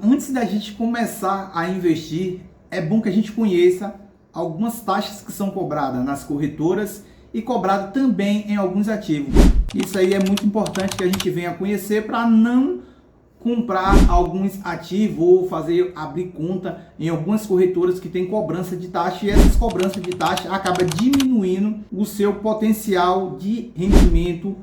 Antes da gente começar a investir, é bom que a gente conheça algumas taxas que são cobradas nas corretoras e cobrado também em alguns ativos. Isso aí é muito importante que a gente venha conhecer para não comprar alguns ativos ou abrir conta em algumas corretoras que tem cobrança de taxa, e essas cobranças de taxa acaba diminuindo o seu potencial de rendimento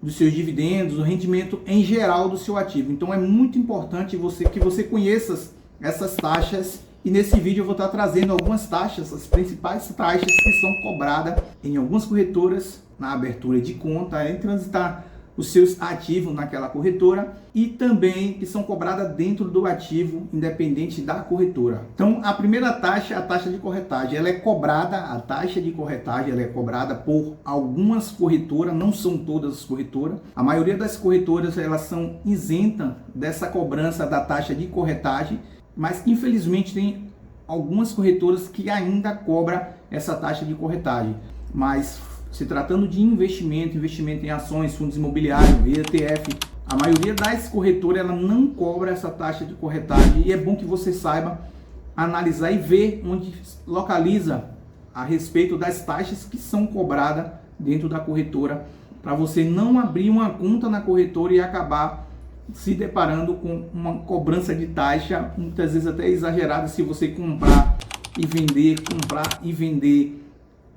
dos seus dividendos, o rendimento em geral do seu ativo. Então é muito importante que você conheça essas taxas, e nesse vídeo eu vou estar trazendo algumas taxas, as principais taxas que são cobradas em algumas corretoras na abertura de conta, em transitar os seus ativos naquela corretora, e também que são cobradas dentro do ativo independente da corretora. Então a primeira taxa é a taxa de corretagem. A taxa de corretagem ela é cobrada por algumas corretoras, não são todas as corretoras. A maioria das corretoras elas são isentas dessa cobrança da taxa de corretagem, mas infelizmente tem algumas corretoras que ainda cobram essa taxa de corretagem. Mas se tratando de investimento em ações, fundos imobiliários, ETF, a maioria das corretoras ela não cobra essa taxa de corretagem, e é bom que você saiba analisar e ver onde localiza a respeito das taxas que são cobradas dentro da corretora, para você não abrir uma conta na corretora e acabar se deparando com uma cobrança de taxa, muitas vezes até exagerada, se você comprar e vender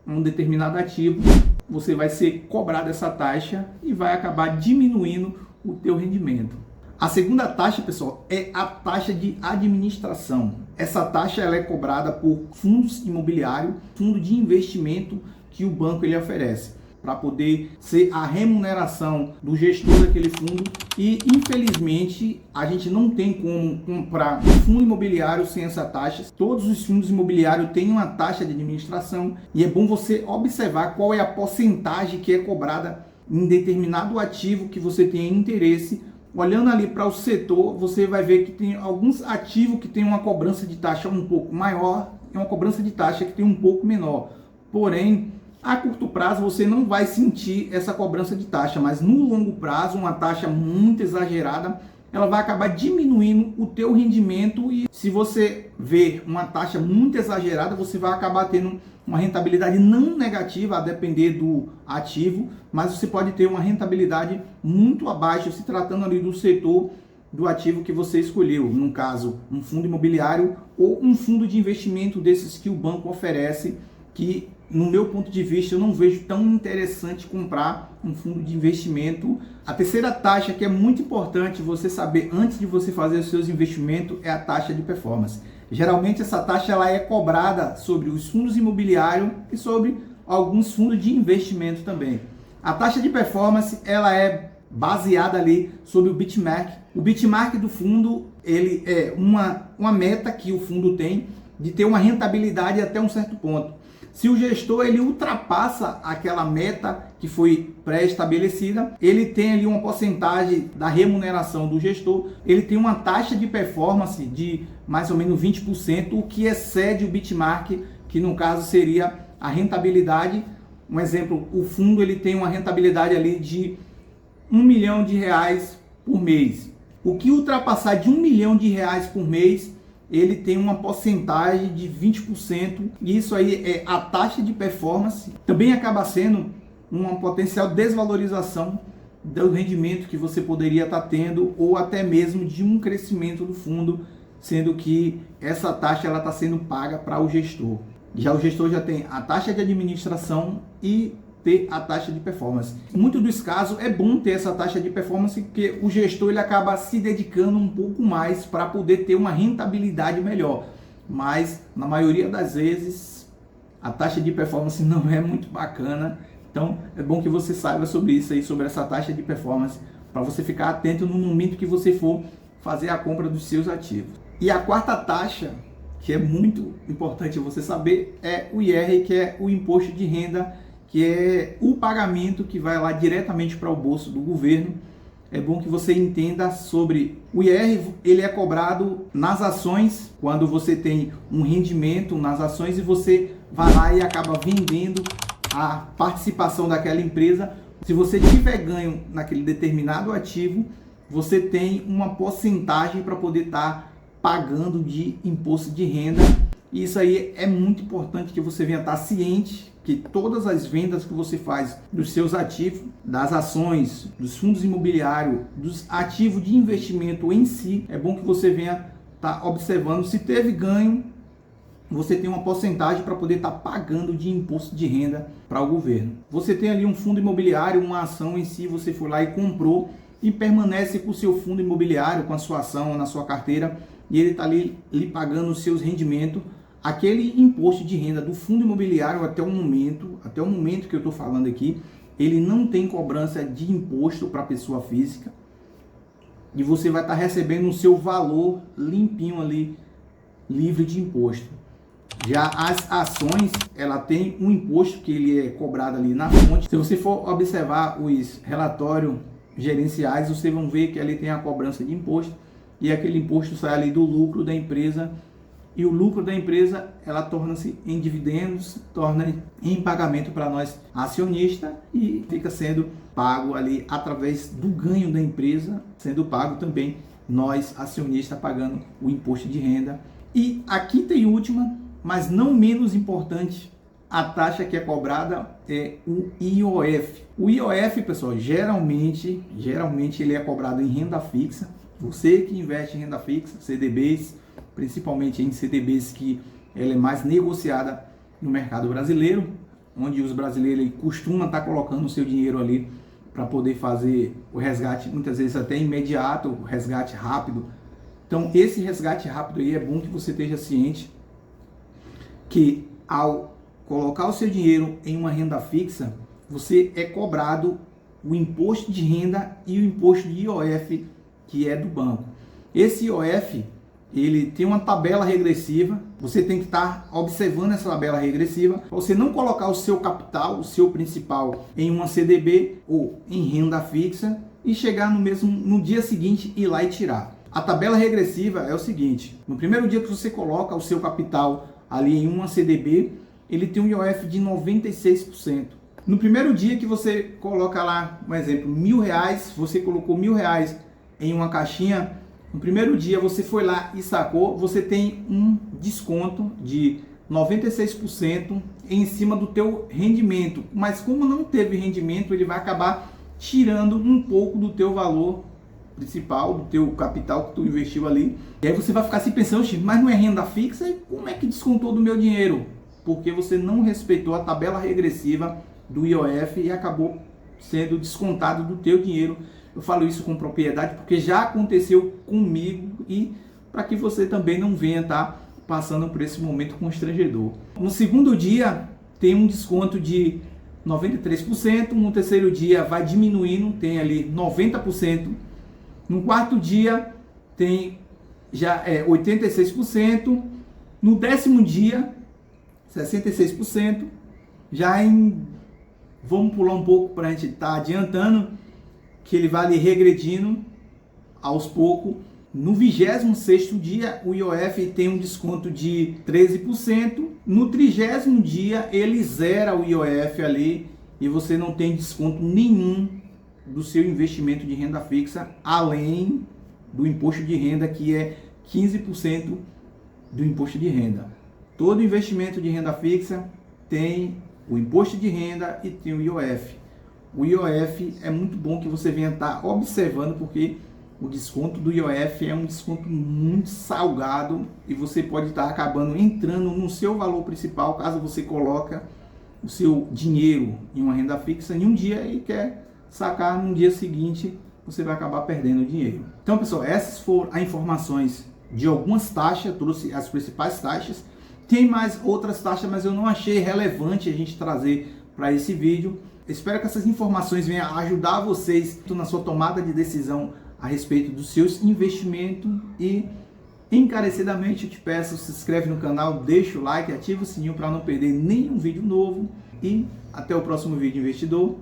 um determinado ativo, você vai ser cobrado essa taxa e vai acabar diminuindo o teu rendimento. A segunda taxa, pessoal, é a taxa de administração. Essa taxa ela é cobrada por fundos imobiliários, fundo de investimento que o banco ele oferece, para poder ser a remuneração do gestor daquele fundo. E infelizmente a gente não tem como comprar um fundo imobiliário sem essa taxa. Todos os fundos imobiliários têm uma taxa de administração, e é bom você observar qual é a porcentagem que é cobrada em determinado ativo que você tenha interesse. Olhando ali para o setor, você vai ver que tem alguns ativos que tem uma cobrança de taxa um pouco maior e uma cobrança de taxa que tem um pouco menor. Porém, a curto prazo você não vai sentir essa cobrança de taxa, mas no longo prazo uma taxa muito exagerada ela vai acabar diminuindo o teu rendimento. E se você ver uma taxa muito exagerada, você vai acabar tendo uma rentabilidade não negativa a depender do ativo, mas você pode ter uma rentabilidade muito abaixo se tratando ali do setor do ativo que você escolheu, no caso um fundo imobiliário ou um fundo de investimento desses que o banco oferece, que no meu ponto de vista eu não vejo tão interessante comprar um fundo de investimento. A terceira taxa que é muito importante você saber antes de você fazer os seus investimentos é a taxa de performance. Geralmente essa taxa ela é cobrada sobre os fundos imobiliários e sobre alguns fundos de investimento também. A taxa de performance ela é baseada ali sobre o benchmark. O benchmark do fundo ele é uma meta que o fundo tem de ter uma rentabilidade até um certo ponto. Se o gestor ele ultrapassa aquela meta que foi pré-estabelecida, ele tem ali uma porcentagem da remuneração do gestor, ele tem uma taxa de performance de mais ou menos 20%, o que excede o benchmark, que no caso seria a rentabilidade. Um exemplo, o fundo ele tem uma rentabilidade ali de R$1 milhão por mês. O que ultrapassar de R$1 milhão por mês, ele tem uma porcentagem de 20%, e isso aí é a taxa de performance. Também acaba sendo uma potencial desvalorização do rendimento que você poderia estar tendo, ou até mesmo de um crescimento do fundo, sendo que essa taxa ela está sendo paga para o gestor. Já o gestor já tem a taxa de administração e ter a taxa de performance. Em muitos dos casos é bom ter essa taxa de performance, porque o gestor ele acaba se dedicando um pouco mais para poder ter uma rentabilidade melhor. Mas na maioria das vezes a taxa de performance não é muito bacana. Então é bom que você saiba sobre isso aí, sobre essa taxa de performance, para você ficar atento no momento que você for fazer a compra dos seus ativos. E a quarta taxa, que é muito importante você saber, é o IR, que é o imposto de renda, que é o pagamento que vai lá diretamente para o bolso do governo. É bom que você entenda sobre o IR. Ele é cobrado nas ações, quando você tem um rendimento nas ações e você vai lá e acaba vendendo a participação daquela empresa. Se você tiver ganho naquele determinado ativo, você tem uma porcentagem para poder estar pagando de imposto de renda. E isso aí é muito importante que você venha estar ciente que todas as vendas que você faz dos seus ativos, das ações, dos fundos imobiliários, dos ativos de investimento em si, é bom que você venha estar observando se teve ganho, você tem uma porcentagem para poder estar pagando de imposto de renda para o governo. Você tem ali um fundo imobiliário, uma ação em si, você foi lá e comprou e permanece com o seu fundo imobiliário, com a sua ação na sua carteira, e ele está ali lhe pagando os seus rendimentos. Aquele imposto de renda do fundo imobiliário até o momento que eu estou falando aqui, ele não tem cobrança de imposto para a pessoa física e você vai estar recebendo o seu valor limpinho ali, livre de imposto. Já as ações, ela tem um imposto que ele é cobrado ali na fonte. Se você for observar os relatórios gerenciais, vocês vão ver que ali tem a cobrança de imposto e aquele imposto sai ali do lucro da empresa. E o lucro da empresa, ela torna-se em dividendos, torna em pagamento para nós acionistas e fica sendo pago ali através do ganho da empresa, sendo pago também nós acionistas pagando o imposto de renda. E a quinta e última, mas não menos importante, a taxa que é cobrada é o IOF. O IOF, pessoal, geralmente ele é cobrado em renda fixa. Você que investe em renda fixa, CDBs, principalmente em CDBs que ela é mais negociada no mercado brasileiro, onde os brasileiros costumam estar colocando o seu dinheiro ali para poder fazer o resgate, muitas vezes até imediato, o resgate rápido. Então esse resgate rápido aí é bom que você esteja ciente que ao colocar o seu dinheiro em uma renda fixa, você é cobrado o imposto de renda e o imposto de IOF, que é do banco. Esse IOF, ele tem uma tabela regressiva, você tem que estar observando essa tabela regressiva, para você não colocar o seu capital, o seu principal, em uma CDB ou em renda fixa e chegar no dia seguinte ir lá e tirar. A tabela regressiva é o seguinte: no primeiro dia que você coloca o seu capital ali em uma CDB, ele tem um IOF de 96%. No primeiro dia que você coloca lá, um exemplo, R$1.000, você colocou R$1.000 em uma caixinha, no primeiro dia você foi lá e sacou, você tem um desconto de 96% em cima do teu rendimento. Mas como não teve rendimento, ele vai acabar tirando um pouco do teu valor principal, do teu capital que tu investiu ali. E aí você vai ficar se pensando, mas não é renda fixa? E como é que descontou do meu dinheiro? Porque você não respeitou a tabela regressiva do IOF e acabou sendo descontado do teu dinheiro. Eu falo isso com propriedade porque já aconteceu comigo e para que você também não venha estar passando por esse momento constrangedor. No segundo dia tem um desconto de 93%, no terceiro dia vai diminuindo, tem ali 90%, no quarto dia tem já 86%, no décimo dia 66%, vamos pular um pouco para a gente estar adiantando, que ele vai ali regredindo aos poucos. No 26º dia, o IOF tem um desconto de 13%. No 30º dia, ele zera o IOF ali e você não tem desconto nenhum do seu investimento de renda fixa, além do imposto de renda, que é 15% do imposto de renda. Todo investimento de renda fixa tem o imposto de renda e tem o IOF. O IOF é muito bom que você venha estar observando, porque o desconto do IOF é um desconto muito salgado e você pode estar acabando entrando no seu valor principal caso você coloque o seu dinheiro em uma renda fixa em um dia e quer sacar no dia seguinte, você vai acabar perdendo o dinheiro. Então, pessoal, essas foram as informações de algumas taxas, trouxe as principais taxas. Tem mais outras taxas, mas eu não achei relevante a gente trazer para esse vídeo. Espero que essas informações venham ajudar vocês na sua tomada de decisão a respeito dos seus investimentos e encarecidamente eu te peço, se inscreve no canal, deixa o like, ativa o sininho para não perder nenhum vídeo novo e até o próximo vídeo, investidor.